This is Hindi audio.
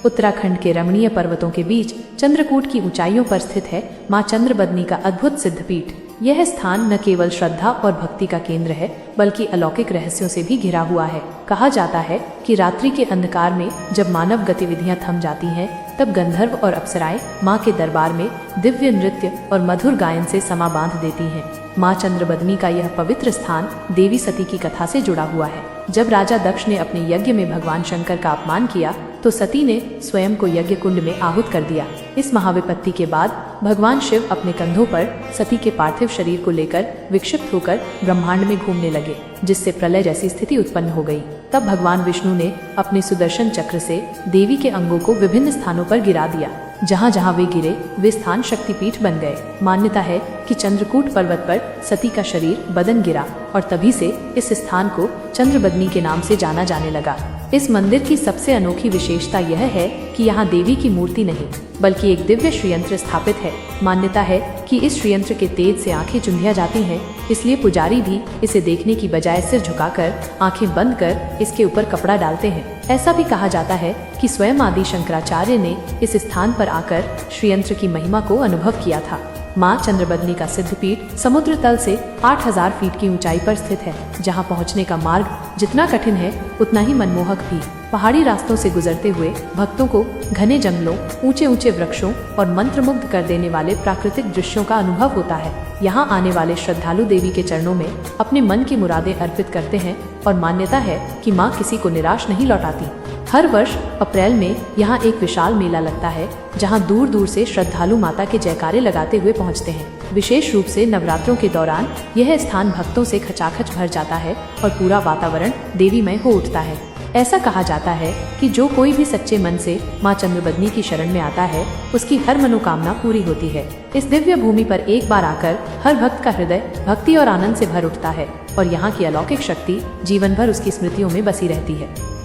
उत्तराखंड के रमणीय पर्वतों के बीच चंद्रकूट की ऊंचाइयों पर स्थित है मां चंद्रबदनी का अद्भुत सिद्धपीठ। यह स्थान न केवल श्रद्धा और भक्ति का केंद्र है, बल्कि अलौकिक रहस्यों से भी घिरा हुआ है। कहा जाता है कि रात्रि के अंधकार में जब मानव गतिविधियां थम जाती हैं, तब गंधर्व और अप्सराएं मां के दरबार में दिव्य नृत्य और मधुर गायन से समा बांध देती हैं। मां चंद्रबदनी का यह पवित्र स्थान देवी सती की कथा से जुड़ा हुआ है। जब राजा दक्ष ने अपने यज्ञ में भगवान शंकर का अपमान किया, तो सती ने स्वयं को यज्ञ कुंड में आहूत कर दिया। इस महाविपत्ति के बाद भगवान शिव अपने कंधों पर सती के पार्थिव शरीर को लेकर विक्षिप्त होकर ब्रह्मांड में घूमने लगे, जिससे प्रलय जैसी स्थिति उत्पन्न हो गई। तब भगवान विष्णु ने अपने सुदर्शन चक्र से देवी के अंगों को विभिन्न स्थानों पर गिरा दिया। जहाँ जहाँ वे गिरे, वे स्थान शक्तिपीठ बन गए। मान्यता है कि चंद्रकूट पर्वत पर सती का शरीर बदन गिरा और तभी से इस स्थान को चंद्रबदनी के नाम से जाना जाने लगा। इस मंदिर की सबसे अनोखी विशेषता यह है कि यहाँ देवी की मूर्ति नहीं, बल्कि एक दिव्य श्रीयंत्र स्थापित है। मान्यता है कि इस श्रीयंत्र के तेज से आंखें चुंधिया जाती हैं, इसलिए पुजारी भी इसे देखने की बजाय सिर झुकाकर आंखें बंद कर इसके ऊपर कपड़ा डालते हैं। ऐसा भी कहा जाता है कि स्वयं आदि शंकराचार्य ने इस स्थान पर आकर श्रीयंत्र की महिमा को अनुभव किया था। मां चंद्रबदनी का सिद्धपीठ समुद्र तल से 8000 फीट की ऊंचाई पर स्थित है, जहां पहुंचने का मार्ग जितना कठिन है उतना ही मनमोहक भी। पहाड़ी रास्तों से गुजरते हुए भक्तों को घने जंगलों, ऊंचे ऊंचे वृक्षों और मंत्रमुग्ध कर देने वाले प्राकृतिक दृश्यों का अनुभव होता है। यहाँ आने वाले श्रद्धालु देवी के चरणों में अपने मन की मुरादें अर्पित करते हैं और मान्यता है कि माँ किसी को निराश नहीं लौटाती। हर वर्ष अप्रैल में यहाँ एक विशाल मेला लगता है, जहाँ दूर दूर से श्रद्धालु माता के जयकारे लगाते हुए पहुँचते हैं। विशेष रूप से नवरात्रों के दौरान यह स्थान भक्तों से खचाखच भर जाता है और पूरा वातावरण देवीमय हो उठता है। ऐसा कहा जाता है कि जो कोई भी सच्चे मन से मां चंद्रबदनी की शरण में आता है, उसकी हर मनोकामना पूरी होती है। इस दिव्य भूमि पर एक बार आकर हर भक्त का हृदय भक्ति और आनंद से भर उठता है और यहाँ की अलौकिक शक्ति जीवन भर उसकी स्मृतियों में बसी रहती है।